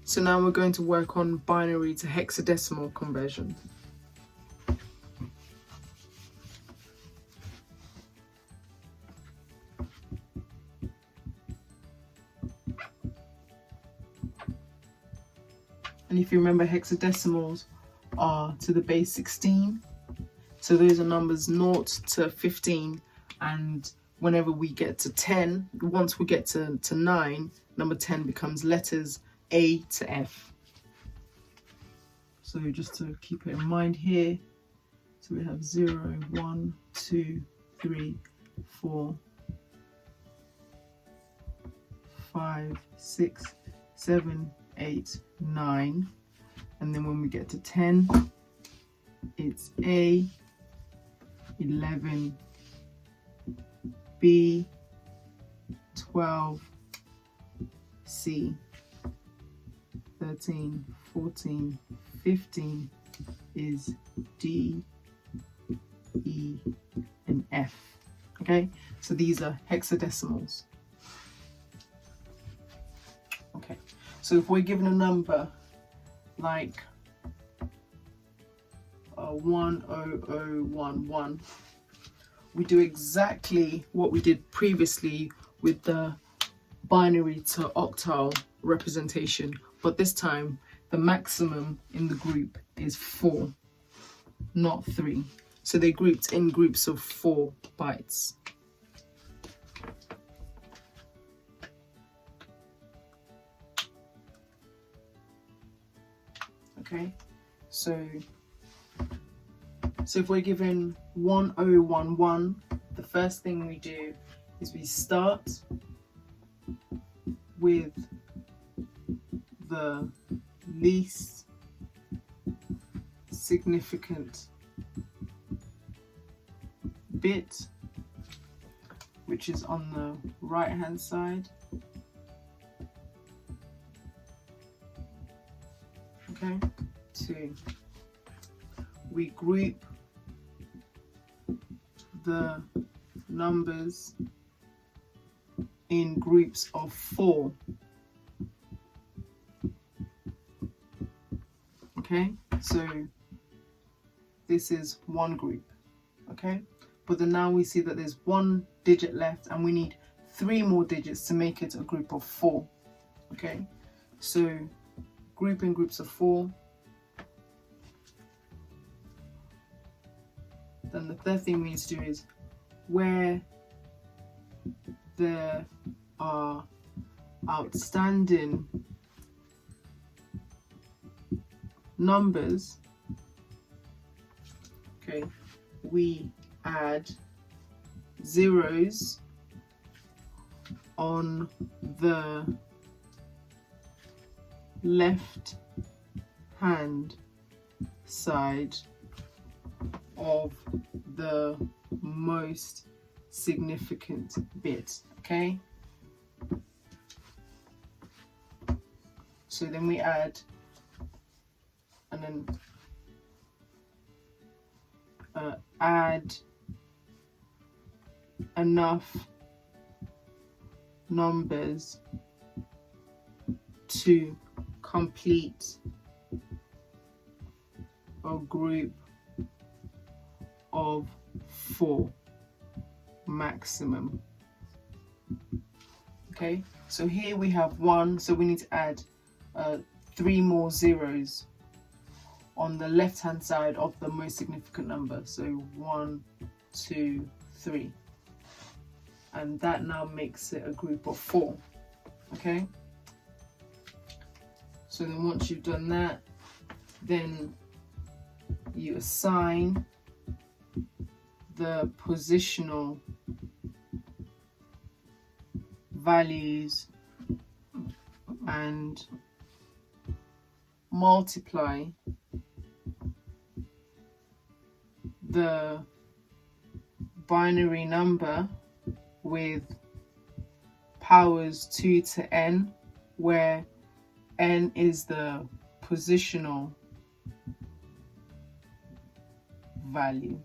So now we're going to work on binary to hexadecimal conversion. And if you remember, hexadecimals are to the base 16. So those are numbers 0 to 15. And whenever we get to 10, once we get to 9, number 10 becomes letters A to F. So just to keep it in mind here, so we have 0, 1, 2, 3, 4, 5, 6, 7, 8, 9, and then when we get to 10, it's A, 11, B, 12, C, 13, 14, 15 is D, E, and F. Okay, so these are hexadecimals. Okay, so if we're given a number like 10011, we do exactly what we did previously with the binary to octal representation, but this time the maximum in the group is 4, not 3. So they're grouped in groups of 4 bytes. Okay, so if we're given 1011, the first thing we do is we start with the least significant bit, which is on the right hand side. Okay, 2. We group the numbers in groups of 4. Okay, so this is one group. Okay, but then now we see that there's 1 digit left and we need 3 more digits to make it a group of 4. Okay, so group in groups of 4. Then the third thing we need to do is, where there are outstanding numbers, okay, we add zeros on the left hand side of the most significant bit. Okay, so then we add, and then add enough numbers to complete a group of 4 maximum. Okay, so here we have 1, so we need to add 3 more zeros on the left hand side of the most significant number. So 1, 2, 3, and that now makes it a group of 4. Okay, so then once you've done that, then you assign the positional values and multiply the binary number with powers 2 to n, where n is the positional value.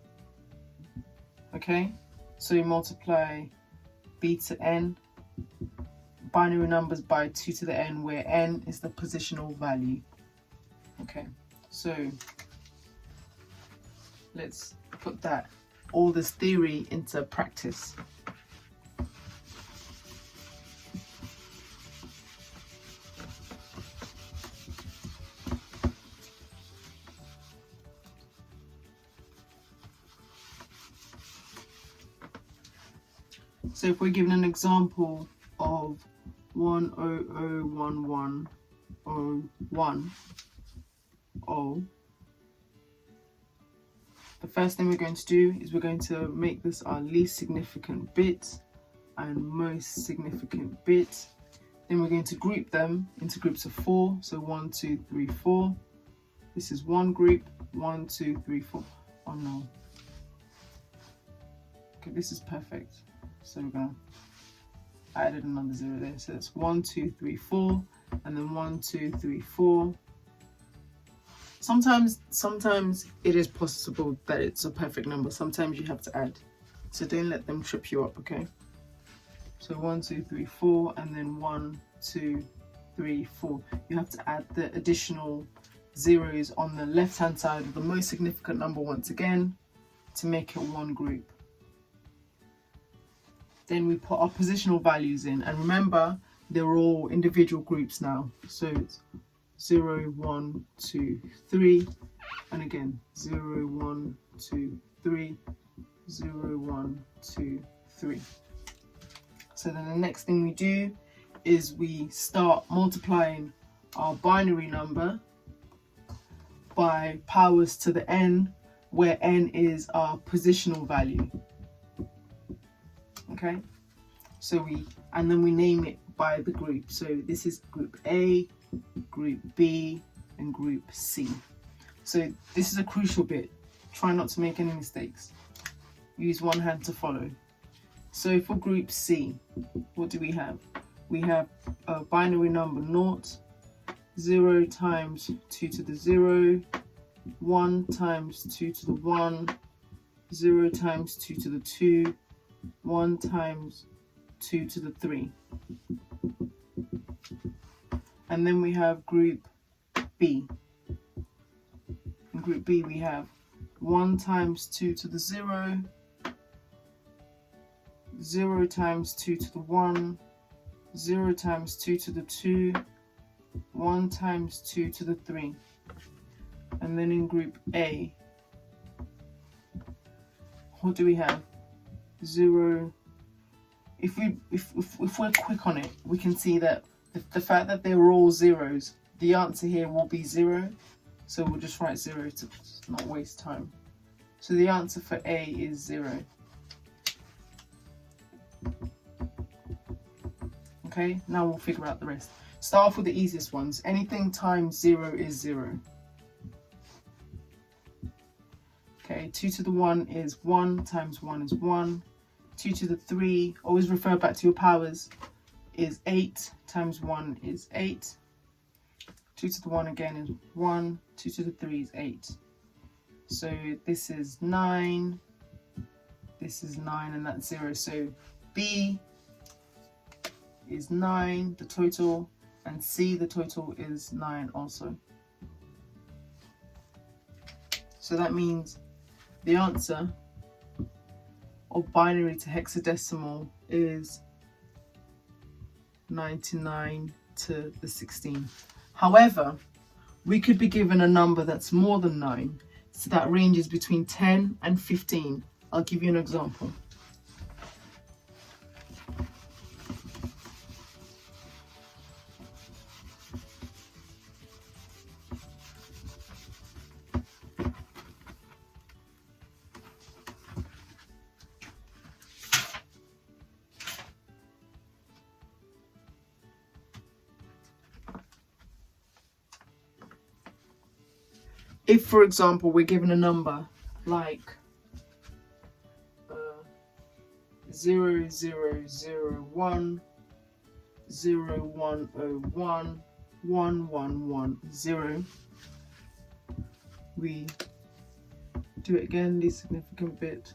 Okay, so you multiply b to n binary numbers by 2 to the n, where n is the positional value. Okay, so let's put all this theory into practice. So if we're given an example of 1001101, the first thing we're going to do is we're going to make this our least significant bit and most significant bit. Then we're going to group them into groups of 4. So 1, 2, 3, 4. This is one group. 1, 2, 3, 4. Oh no. Okay, this is perfect. So we're gonna add another 0 there. So that's 1, 2, 3, 4, and then 1, 2, 3, 4. Sometimes it is possible that it's a perfect number. Sometimes you have to add. So don't let them trip you up, okay? So 1, 2, 3, 4, and then 1, 2, 3, 4. You have to add the additional zeros on the left-hand side of the most significant number once again to make it one group. Then we put our positional values in, and remember they're all individual groups now. So it's 0, 1, 2, 3, and again 0, 1, 2, 3, 0, 1, 2, 3. So then the next thing we do is we start multiplying our binary number by powers to the n, where n is our positional value. Okay, so then we name it by the group. So this is group A, group B, and group C. So this is a crucial bit. Try not to make any mistakes. Use one hand to follow. So for group C, what do we have? We have a binary number 0 times 2 to the 0, 1 times 2 to the 1, 0 times 2 to the 2, 1 times 2 to the 3. And then we have group B. In group B we have 1 times 2 to the 0, 0 times 2 to the 1, 0 times 2 to the 2, 1 times 2 to the 3. And then in group A, what do we have? 0. If we're quick on it, we can see that the fact that they were all zeros, the answer here will be 0. So we'll just write 0 to not waste time. So the answer for A is 0. Okay, now we'll figure out the rest. Start off with the easiest ones. Anything times 0 is 0. Okay, 2 to the 1 is 1 times 1 is 1. 2 to the 3, always refer back to your powers, is 8 times 1 is 8. 2 to the 1 again is 1. 2 to the 3 is 8. So this is 9. This is 9, and that's 0. So B is 9, the total, and C, the total, is 9 also. So that means the answer of binary to hexadecimal is 99 to the 16. However, we could be given a number that's more than 9, so that ranges between 10 and 15. I'll give you an example. If, for example, we're given a number like 0001 0101 1110, we do it again, least significant bit,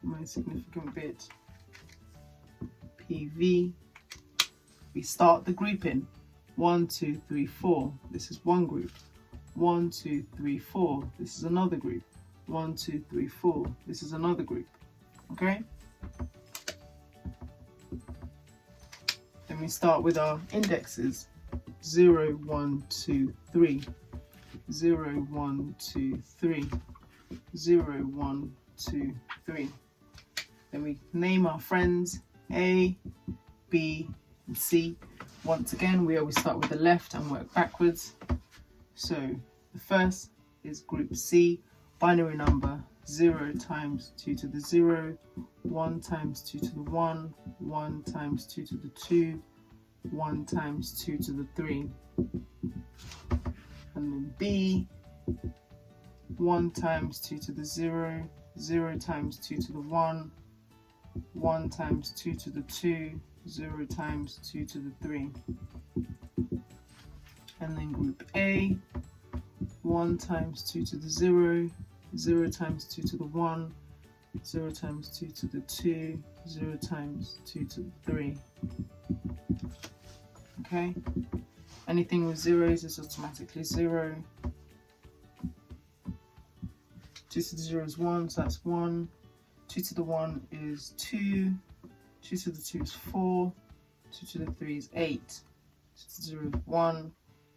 most significant bit, PV, we start the grouping. 1, 2, 3, 4. This is one group. 1, 2, 3, 4. This is another group. 1, 2, 3, 4. This is another group. Okay? Then we start with our indexes. 0, 1, 2, 3. 0, 1, 2, 3. 0, 1, 2, 3. Then we name our friends A, B, and C. Once again, we always start with the left and work backwards. So the first is group C, binary number 0 times 2 to the 0, 1 times 2 to the 1, 1 times 2 to the 2, 1 times 2 to the 3. And then B, 1 times 2 to the 0, 0 times 2 to the 1, 1 times 2 to the 2, 0 times 2 to the 3. And then group A, 1 times 2 to the 0, 0 times 2 to the 1, 0 times 2 to the 2, 0 times 2 to the 3. Okay? Anything with zeros is automatically 0. 2 to the 0 is 1, so that's 1. 2 to the 1 is 2. 2 to the 2 is 4. 2 to the 3 is 8. 2 to the 0 is 1.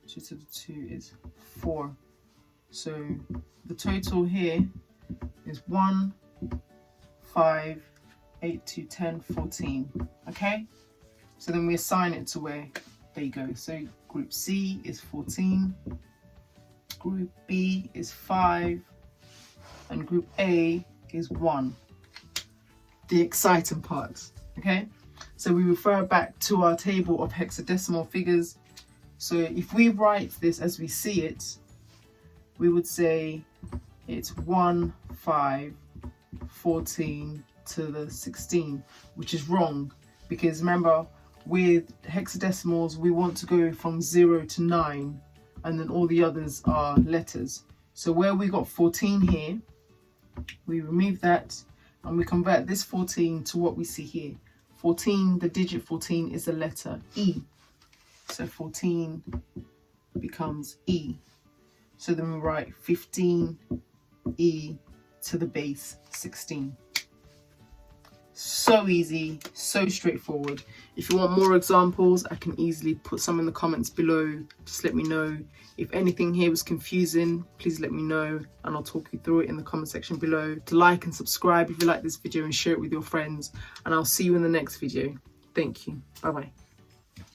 2 to the 2 is 4. So the total here is 1, 5, 8, 2, 10, 14. Okay? So then we assign it to where they go. So group C is 14. Group B is 5. And group A is 1. The exciting part. Okay? So we refer back to our table of hexadecimal figures. So if we write this as we see it, we would say it's 1, 5, 14 to the 16, which is wrong, because remember, with hexadecimals we want to go from 0 to 9, and then all the others are letters. So where we got 14 here, we remove that and we convert this 14 to what we see here. 14, the digit 14 is the letter E. So 14 becomes E. So then we write 15E to the base 16. So easy, so straightforward. If you want more examples, I can easily put some in the comments below. Just let me know. If anything here was confusing, please let me know and I'll talk you through it in the comment section below. To like and subscribe if you like this video and share it with your friends. And I'll see you in the next video. Thank you. Bye bye.